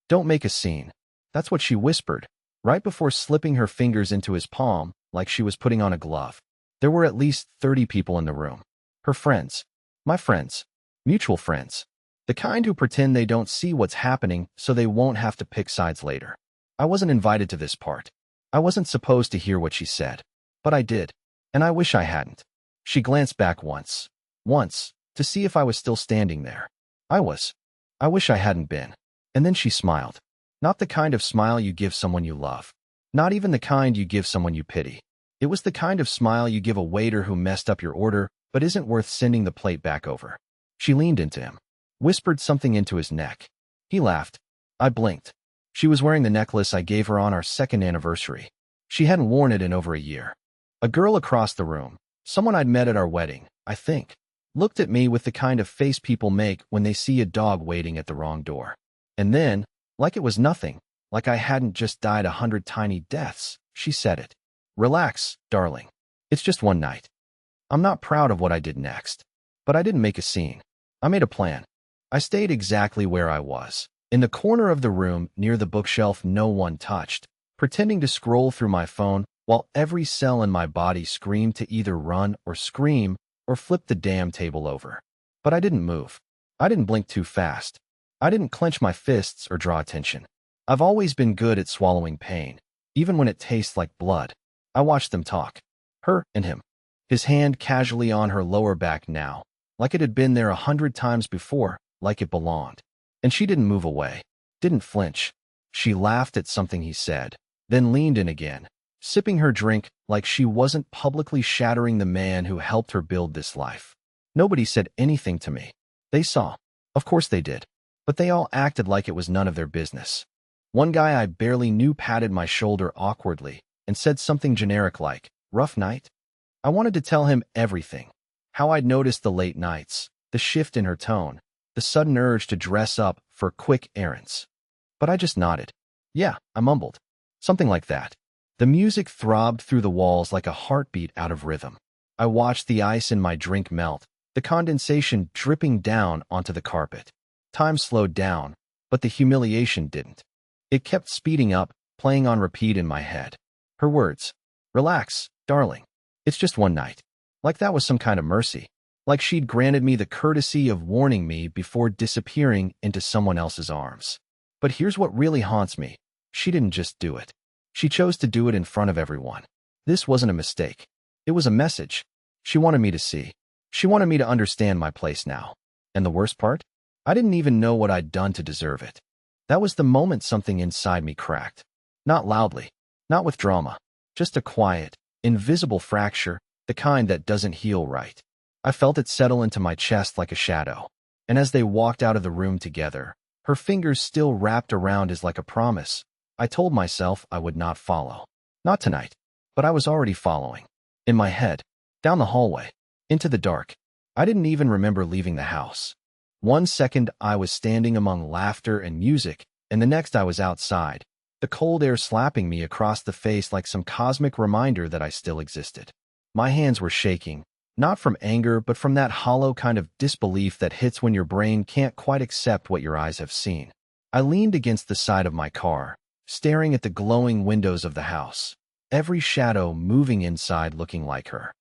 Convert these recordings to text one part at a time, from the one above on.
Don't make a scene. That's what she whispered, right before slipping her fingers into his palm like she was putting on a glove. There were at least 30 people in the room. Her friends. My friends. Mutual friends. The kind who pretend they don't see what's happening so they won't have to pick sides later. I wasn't invited to this part. I wasn't supposed to hear what she said. But I did. And I wish I hadn't. She glanced back once, to see if I was still standing there. I was. I wish I hadn't been. And then she smiled. Not the kind of smile you give someone you love. Not even the kind you give someone you pity. It was the kind of smile you give a waiter who messed up your order but isn't worth sending the plate back over. She leaned into him, whispered something into his neck. He laughed. I blinked. She was wearing the necklace I gave her on our second anniversary. She hadn't worn it in over a year. A girl across the room, someone I'd met at our wedding, I think, looked at me with the kind of face people make when they see a dog waiting at the wrong door. And then, like it was nothing, like I hadn't just died 100 tiny deaths, she said it. Relax, darling. It's just one night. I'm not proud of what I did next. But I didn't make a scene. I made a plan. I stayed exactly where I was, in the corner of the room near the bookshelf no one touched, pretending to scroll through my phone while every cell in my body screamed to either run or scream or flip the damn table over. But I didn't move. I didn't blink too fast. I didn't clench my fists or draw attention. I've always been good at swallowing pain, even when it tastes like blood. I watched them talk. Her and him. His hand casually on her lower back now, like it had been there 100 times before, like it belonged. And she didn't move away, didn't flinch. She laughed at something he said, then leaned in again, sipping her drink like she wasn't publicly shattering the man who helped her build this life. Nobody said anything to me. They saw. Of course they did. But they all acted like it was none of their business. One guy I barely knew patted my shoulder awkwardly and said something generic like, "Rough night?" I wanted to tell him everything. How I'd noticed the late nights, the shift in her tone, the sudden urge to dress up for quick errands. But I just nodded. Yeah, I mumbled. Something like that. The music throbbed through the walls like a heartbeat out of rhythm. I watched the ice in my drink melt, the condensation dripping down onto the carpet. Time slowed down, but the humiliation didn't. It kept speeding up, playing on repeat in my head. Her words. Relax, darling. It's just one night. Like that was some kind of mercy. Like she'd granted me the courtesy of warning me before disappearing into someone else's arms. But here's what really haunts me. She didn't just do it. She chose to do it in front of everyone. This wasn't a mistake. It was a message. She wanted me to see. She wanted me to understand my place now. And the worst part? I didn't even know what I'd done to deserve it. That was the moment something inside me cracked. Not loudly. Not with drama. Just a quiet, invisible fracture, the kind that doesn't heal right. I felt it settle into my chest like a shadow. And as they walked out of the room together, her fingers still wrapped around his like a promise, I told myself I would not follow. Not tonight. But I was already following. In my head. Down the hallway. Into the dark. I didn't even remember leaving the house. 1 second I was standing among laughter and music, and the next I was outside, the cold air slapping me across the face like some cosmic reminder that I still existed. My hands were shaking, not from anger but from that hollow kind of disbelief that hits when your brain can't quite accept what your eyes have seen. I leaned against the side of my car, staring at the glowing windows of the house, every shadow moving inside looking like her.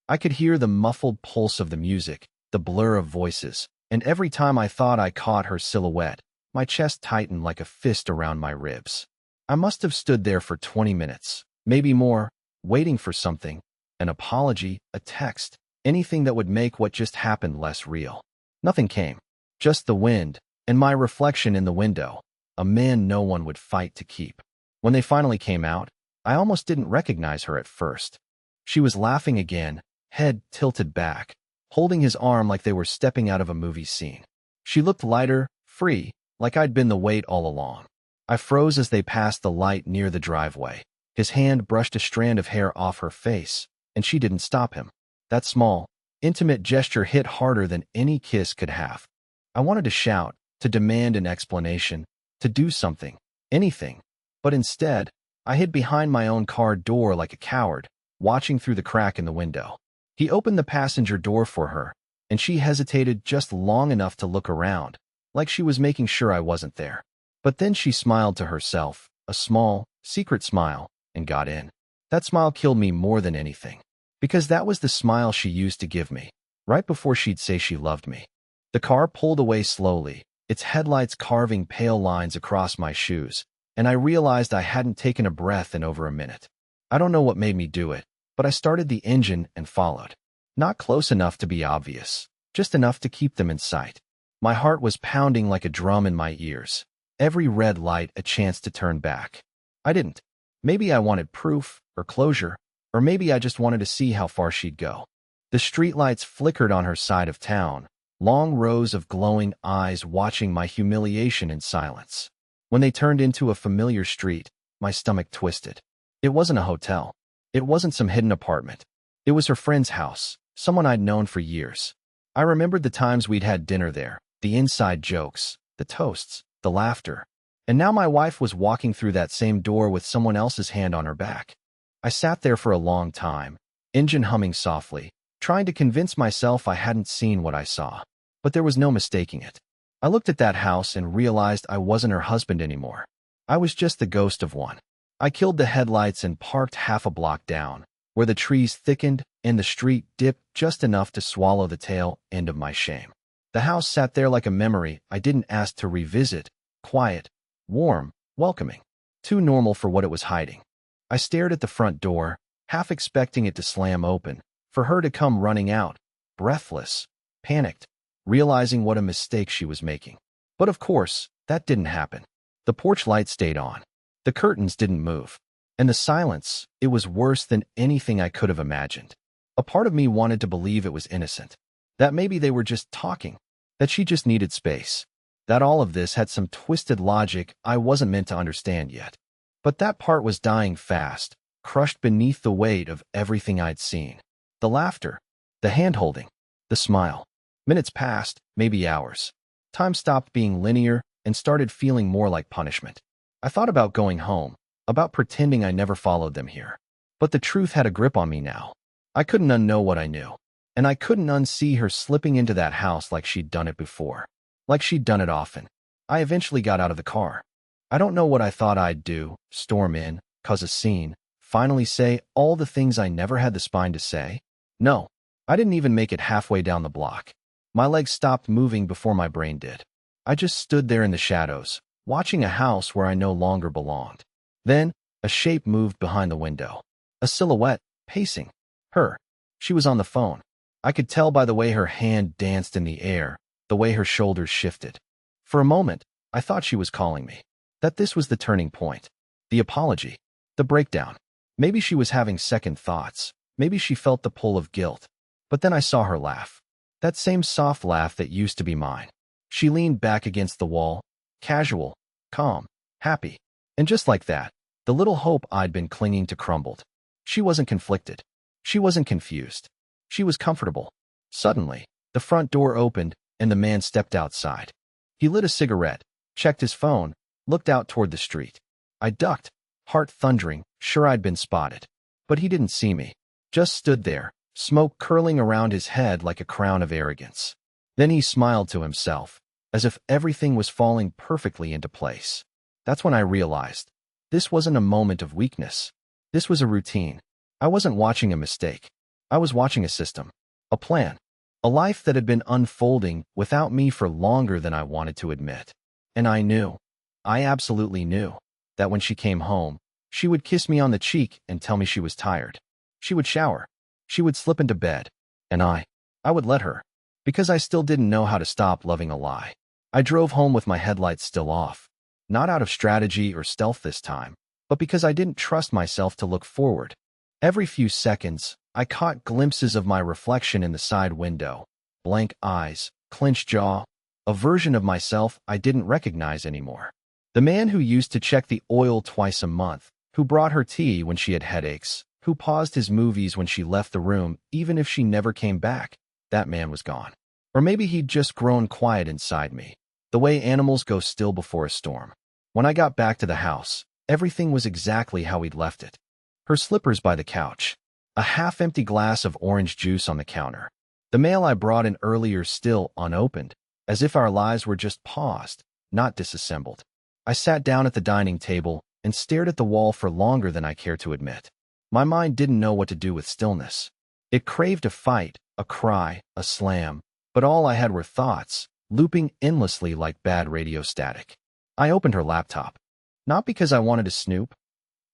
I could hear the muffled pulse of the music, the blur of voices, and every time I thought I caught her silhouette, my chest tightened like a fist around my ribs. I must have stood there for 20 minutes, maybe more, waiting for something, an apology, a text, anything that would make what just happened less real. Nothing came. Just the wind, and my reflection in the window, a man no one would fight to keep. When they finally came out, I almost didn't recognize her at first. She was laughing again, head tilted back, holding his arm like they were stepping out of a movie scene. She looked lighter, free, like I'd been the weight all along. I froze as they passed the light near the driveway. His hand brushed a strand of hair off her face, and she didn't stop him. That small, intimate gesture hit harder than any kiss could have. I wanted to shout, to demand an explanation, to do something, anything. But instead, I hid behind my own car door like a coward, watching through the crack in the window. He opened the passenger door for her, and she hesitated just long enough to look around, like she was making sure I wasn't there. But then she smiled to herself, a small, secret smile, and got in. That smile killed me more than anything, because that was the smile she used to give me, right before she'd say she loved me. The car pulled away slowly, its headlights carving pale lines across my shoes, and I realized I hadn't taken a breath in over a minute. I don't know what made me do it, but I started the engine and followed. Not close enough to be obvious, just enough to keep them in sight. My heart was pounding like a drum in my ears. Every red light a chance to turn back. I didn't. Maybe I wanted proof, or closure, or maybe I just wanted to see how far she'd go. The streetlights flickered on her side of town, long rows of glowing eyes watching my humiliation in silence. When they turned into a familiar street, my stomach twisted. It wasn't a hotel. It wasn't some hidden apartment. It was her friend's house, someone I'd known for years. I remembered the times we'd had dinner there, the inside jokes, the toasts, the laughter. And now my wife was walking through that same door with someone else's hand on her back. I sat there for a long time, engine humming softly, trying to convince myself I hadn't seen what I saw. But there was no mistaking it. I looked at that house and realized I wasn't her husband anymore. I was just the ghost of one. I killed the headlights and parked half a block down, where the trees thickened and the street dipped just enough to swallow the tail end of my shame. The house sat there like a memory I didn't ask to revisit, quiet, warm, welcoming, too normal for what it was hiding. I stared at the front door, half expecting it to slam open, for her to come running out, breathless, panicked, realizing what a mistake she was making. But of course, that didn't happen. The porch light stayed on. The curtains didn't move. And the silence, it was worse than anything I could have imagined. A part of me wanted to believe it was innocent. That maybe they were just talking. That she just needed space. That all of this had some twisted logic I wasn't meant to understand yet. But that part was dying fast, crushed beneath the weight of everything I'd seen. The laughter, the hand-holding, the smile. Minutes passed, maybe hours. Time stopped being linear and started feeling more like punishment. I thought about going home, about pretending I never followed them here. But the truth had a grip on me now. I couldn't unknow what I knew. And I couldn't unsee her slipping into that house like she'd done it before. Like she'd done it often. I eventually got out of the car. I don't know what I thought I'd do, storm in, cause a scene, finally say all the things I never had the spine to say. No, I didn't even make it halfway down the block. My legs stopped moving before my brain did. I just stood there in the shadows, watching a house where I no longer belonged. Then, a shape moved behind the window. A silhouette, pacing. Her. She was on the phone. I could tell by the way her hand danced in the air, the way her shoulders shifted. For a moment, I thought she was calling me. That this was the turning point. The apology. The breakdown. Maybe she was having second thoughts. Maybe she felt the pull of guilt. But then I saw her laugh. That same soft laugh that used to be mine. She leaned back against the wall, casual, calm, happy. And just like that, the little hope I'd been clinging to crumbled. She wasn't conflicted. She wasn't confused. She was comfortable. Suddenly, the front door opened and the man stepped outside. He lit a cigarette, checked his phone, looked out toward the street. I ducked, heart thundering, sure I'd been spotted. But he didn't see me. Just stood there, smoke curling around his head like a crown of arrogance. Then he smiled to himself, as if everything was falling perfectly into place. That's when I realized. This wasn't a moment of weakness. This was a routine. I wasn't watching a mistake. I was watching a system. A plan. A life that had been unfolding without me for longer than I wanted to admit. And I knew. I absolutely knew. That when she came home, she would kiss me on the cheek and tell me she was tired. She would shower. She would slip into bed. And I would let her. Because I still didn't know how to stop loving a lie. I drove home with my headlights still off. Not out of strategy or stealth this time, but because I didn't trust myself to look forward. Every few seconds, I caught glimpses of my reflection in the side window. Blank eyes, clenched jaw, a version of myself I didn't recognize anymore. The man who used to check the oil twice a month, who brought her tea when she had headaches, who paused his movies when she left the room even if she never came back, that man was gone. Or maybe he'd just grown quiet inside me, the way animals go still before a storm. When I got back to the house, everything was exactly how we'd left it. Her slippers by the couch, a half-empty glass of orange juice on the counter, the mail I brought in earlier still unopened, as if our lives were just paused, not disassembled. I sat down at the dining table and stared at the wall for longer than I care to admit. My mind didn't know what to do with stillness. It craved a fight, a cry, a slam, but all I had were thoughts, looping endlessly like bad radio static. I opened her laptop. Not because I wanted to snoop.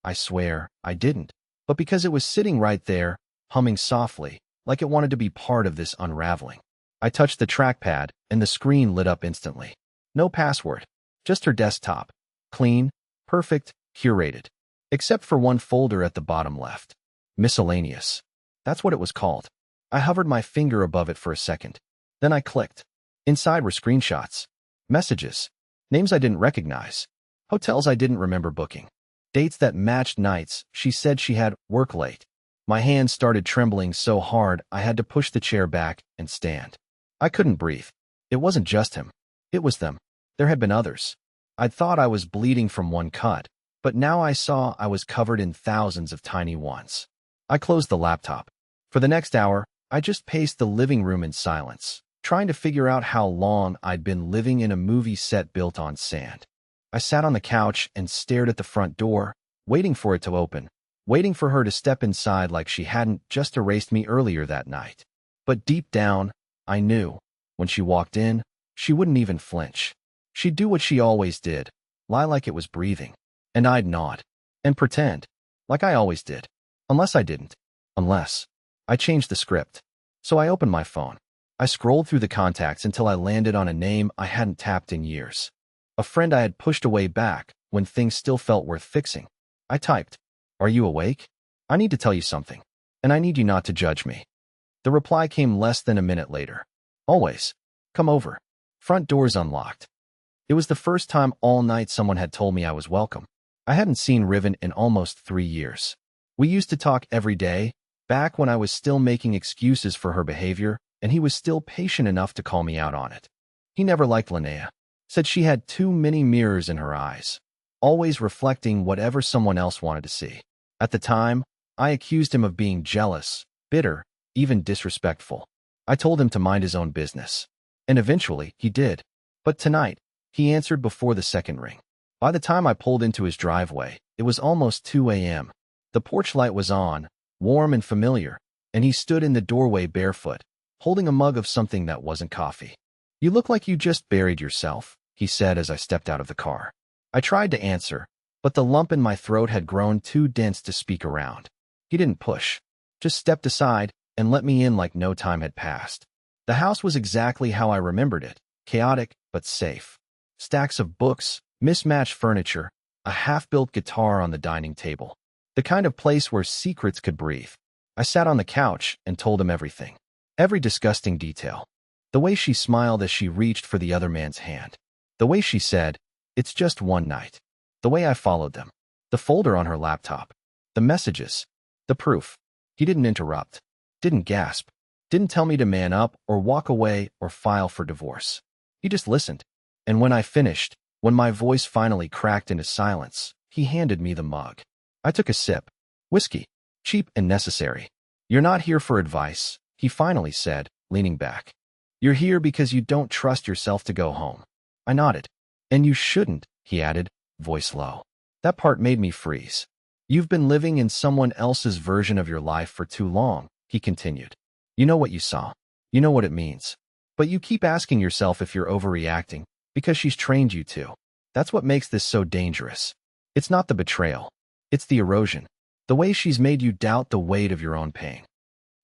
I swear, I didn't. But because it was sitting right there, humming softly, like it wanted to be part of this unraveling. I touched the trackpad, and the screen lit up instantly. No password. Just her desktop. Clean, perfect, curated. Except for one folder at the bottom left. Miscellaneous. That's what it was called. I hovered my finger above it for a second. Then I clicked. Inside were screenshots. Messages. Names I didn't recognize. Hotels I didn't remember booking. Dates that matched nights she said she had work late. My hands started trembling so hard I had to push the chair back and stand. I couldn't breathe. It wasn't just him. It was them. There had been others. I'd thought I was bleeding from one cut, but now I saw I was covered in thousands of tiny ones. I closed the laptop. For the next hour, I just paced the living room in silence, trying to figure out how long I'd been living in a movie set built on sand. I sat on the couch and stared at the front door, waiting for it to open, waiting for her to step inside like she hadn't just erased me earlier that night. But deep down, I knew, when she walked in, she wouldn't even flinch. She'd do what she always did, lie like it was breathing. And I'd nod. And pretend. Like I always did. Unless I didn't. Unless. I changed the script. So I opened my phone. I scrolled through the contacts until I landed on a name I hadn't tapped in years. A friend I had pushed away back when things still felt worth fixing. I typed, "Are you awake? I need to tell you something. And I need you not to judge me." The reply came less than a minute later. "Always. Come over. Front door's unlocked." It was the first time all night someone had told me I was welcome. I hadn't seen Riven in almost 3 years. We used to talk every day, back when I was still making excuses for her behavior, and he was still patient enough to call me out on it. He never liked Linnea. Said she had too many mirrors in her eyes, always reflecting whatever someone else wanted to see. At the time, I accused him of being jealous, bitter, even disrespectful. I told him to mind his own business. And eventually, he did. But tonight, he answered before the second ring. By the time I pulled into his driveway, it was almost 2 a.m. The porch light was on, warm and familiar, and he stood in the doorway barefoot, holding a mug of something that wasn't coffee. "You look like you just buried yourself," he said as I stepped out of the car. I tried to answer, but the lump in my throat had grown too dense to speak around. He didn't push, just stepped aside and let me in like no time had passed. The house was exactly how I remembered it, chaotic but safe. Stacks of books, mismatched furniture, a half-built guitar on the dining table. The kind of place where secrets could breathe. I sat on the couch and told him everything. Every disgusting detail. The way she smiled as she reached for the other man's hand. The way she said, "It's just one night." The way I followed them. The folder on her laptop. The messages. The proof. He didn't interrupt. Didn't gasp. Didn't tell me to man up or walk away or file for divorce. He just listened. And when I finished, when my voice finally cracked into silence, he handed me the mug. I took a sip. Whiskey. Cheap and necessary. "You're not here for advice," he finally said, leaning back. "You're here because you don't trust yourself to go home." I nodded. "And you shouldn't," he added, voice low. That part made me freeze. "You've been living in someone else's version of your life for too long," he continued. "You know what you saw. You know what it means. But you keep asking yourself if you're overreacting, because she's trained you to. That's what makes this so dangerous. It's not the betrayal. It's the erosion. The way she's made you doubt the weight of your own pain."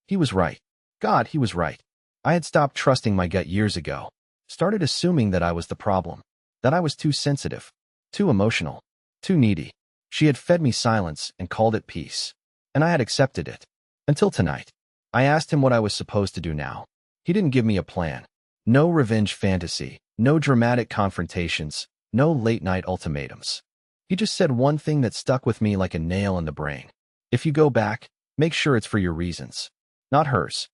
He was right. God, he was right. I had stopped trusting my gut years ago. Started assuming that I was the problem. That I was too sensitive. Too emotional. Too needy. She had fed me silence and called it peace. And I had accepted it. Until tonight. I asked him what I was supposed to do now. He didn't give me a plan. No revenge fantasy. No dramatic confrontations. No late-night ultimatums. He just said one thing that stuck with me like a nail in the brain. "If you go back, make sure it's for your reasons. Not hers."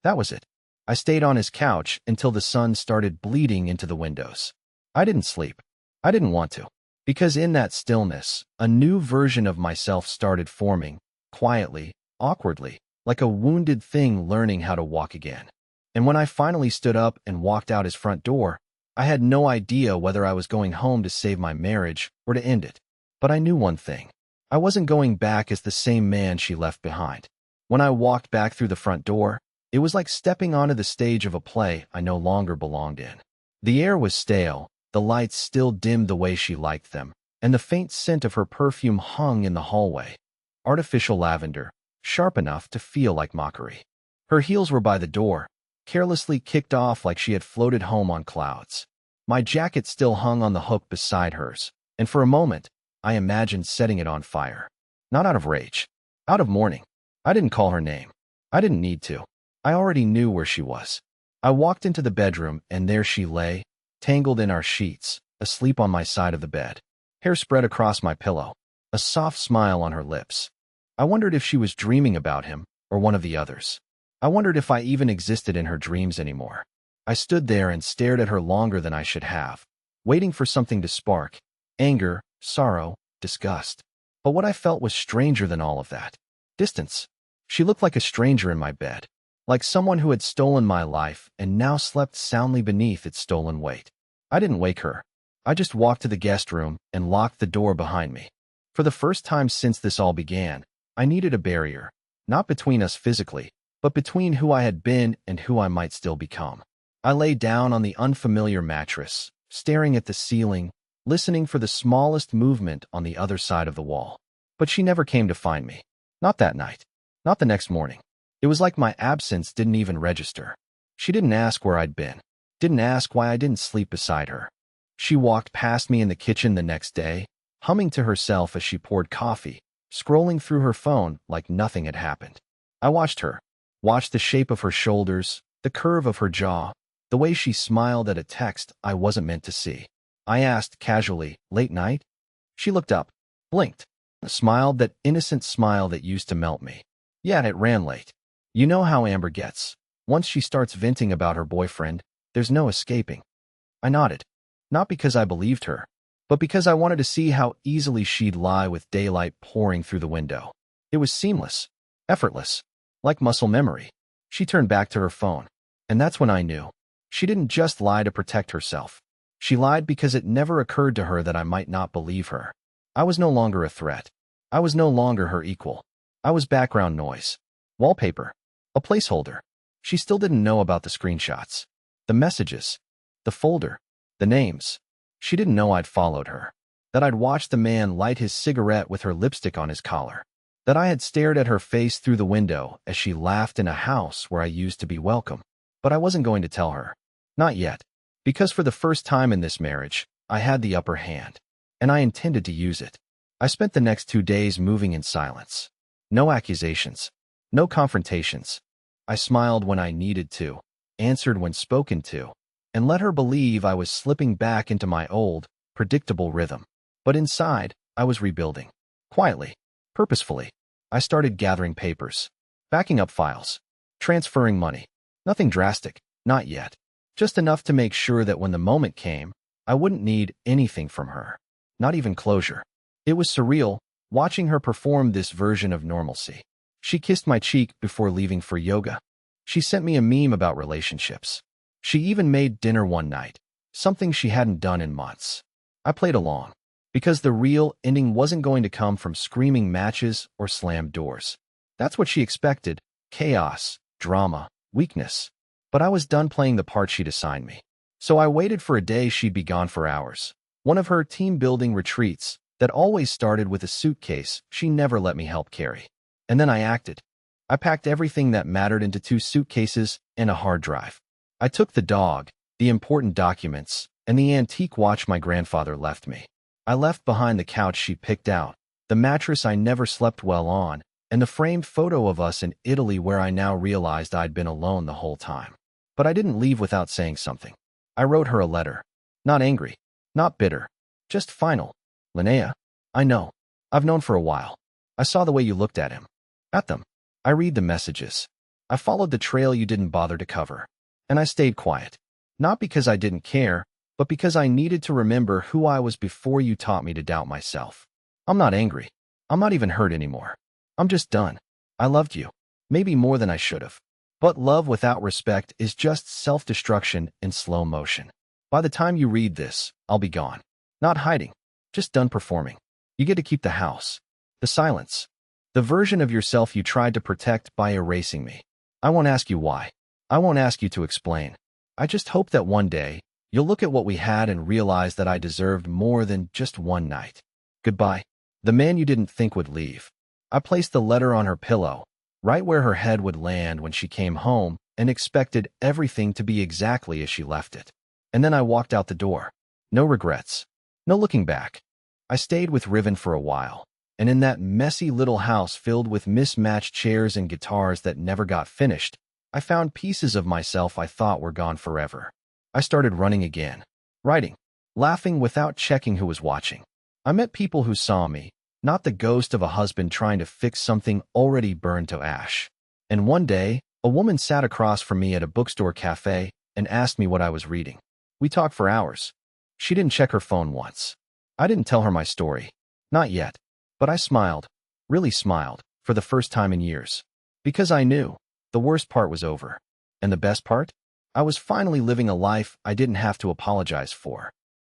That was it. I stayed on his couch until the sun started bleeding into the windows. I didn't sleep. I didn't want to. Because in that stillness, a new version of myself started forming, quietly, awkwardly, like a wounded thing learning how to walk again. And when I finally stood up and walked out his front door, I had no idea whether I was going home to save my marriage or to end it. But I knew one thing. I wasn't going back as the same man she left behind. When I walked back through the front door, it was like stepping onto the stage of a play I no longer belonged in. The air was stale, the lights still dimmed the way she liked them, and the faint scent of her perfume hung in the hallway. Artificial lavender, sharp enough to feel like mockery. Her heels were by the door, carelessly kicked off like she had floated home on clouds. My jacket still hung on the hook beside hers, and for a moment, I imagined setting it on fire. Not out of rage, out of mourning. I didn't call her name. I didn't need to. I already knew where she was. I walked into the bedroom, and there she lay, tangled in our sheets, asleep on my side of the bed. Hair spread across my pillow, a soft smile on her lips. I wondered if she was dreaming about him, or one of the others. I wondered if I even existed in her dreams anymore. I stood there and stared at her longer than I should have, waiting for something to spark. Anger, sorrow, disgust. But what I felt was stranger than all of that. Distance. She looked like a stranger in my bed, like someone who had stolen my life and now slept soundly beneath its stolen weight. I didn't wake her. I just walked to the guest room and locked the door behind me. For the first time since this all began, I needed a barrier, not between us physically, but between who I had been and who I might still become. I lay down on the unfamiliar mattress, staring at the ceiling, listening for the smallest movement on the other side of the wall. But she never came to find me. Not that night. Not the next morning. It was like my absence didn't even register. She didn't ask where I'd been. Didn't ask why I didn't sleep beside her. She walked past me in the kitchen the next day, humming to herself as she poured coffee, scrolling through her phone like nothing had happened. I watched her. Watched the shape of her shoulders, the curve of her jaw, the way she smiled at a text I wasn't meant to see. I asked casually, "Late night?" She looked up, blinked, smiled that innocent smile that used to melt me. Yeah, it ran late. You know how Amber gets. Once she starts venting about her boyfriend, there's no escaping. I nodded. Not because I believed her, but because I wanted to see how easily she'd lie with daylight pouring through the window. It was seamless, effortless, like muscle memory. She turned back to her phone, and that's when I knew. She didn't just lie to protect herself. She lied because it never occurred to her that I might not believe her. I was no longer a threat. I was no longer her equal. I was background noise. Wallpaper. A placeholder. She still didn't know about the screenshots. The messages. The folder. The names. She didn't know I'd followed her. That I'd watched the man light his cigarette with her lipstick on his collar. That I had stared at her face through the window as she laughed in a house where I used to be welcome. But I wasn't going to tell her. Not yet. Because for the first time in this marriage, I had the upper hand. And I intended to use it. I spent the next 2 days moving in silence. No accusations. No confrontations. I smiled when I needed to, answered when spoken to, and let her believe I was slipping back into my old, predictable rhythm. But inside, I was rebuilding. Quietly. Purposefully. I started gathering papers. Backing up files. Transferring money. Nothing drastic. Not yet. Just enough to make sure that when the moment came, I wouldn't need anything from her. Not even closure. It was surreal, watching her perform this version of normalcy. She kissed my cheek before leaving for yoga. She sent me a meme about relationships. She even made dinner one night, something she hadn't done in months. I played along, because the real ending wasn't going to come from screaming matches or slammed doors. That's what she expected: chaos, drama, weakness. But I was done playing the part she'd assigned me. So I waited for a day she'd be gone for hours. One of her team-building retreats that always started with a suitcase she never let me help carry. And then I acted. I packed everything that mattered into 2 suitcases and a hard drive. I took the dog, the important documents, and the antique watch my grandfather left me. I left behind the couch she picked out, the mattress I never slept well on, and the framed photo of us in Italy where I now realized I'd been alone the whole time. But I didn't leave without saying something. I wrote her a letter. Not angry. Not bitter. Just final. Linnea, I know. I've known for a while. I saw the way you looked at him. At them. I read the messages. I followed the trail you didn't bother to cover. And I stayed quiet. Not because I didn't care, but because I needed to remember who I was before you taught me to doubt myself. I'm not angry. I'm not even hurt anymore. I'm just done. I loved you. Maybe more than I should have. But love without respect is just self-destruction in slow motion. By the time you read this, I'll be gone. Not hiding, just done performing. You get to keep the house, the silence, the version of yourself you tried to protect by erasing me. I won't ask you why. I won't ask you to explain. I just hope that one day, you'll look at what we had and realize that I deserved more than just one night. Goodbye. The man you didn't think would leave. I placed the letter on her pillow, right where her head would land when she came home, and expected everything to be exactly as she left it. And then I walked out the door. No regrets. No looking back. I stayed with Riven for a while, and in that messy little house filled with mismatched chairs and guitars that never got finished, I found pieces of myself I thought were gone forever. I started running again, writing, laughing without checking who was watching. I met people who saw me, not the ghost of a husband trying to fix something already burned to ash. And one day, a woman sat across from me at a bookstore cafe and asked me what I was reading. We talked for hours. She didn't check her phone once. I didn't tell her my story. Not yet. But I smiled, really smiled, for the first time in years. Because I knew the worst part was over. And the best part? I was finally living a life I didn't have to apologize for.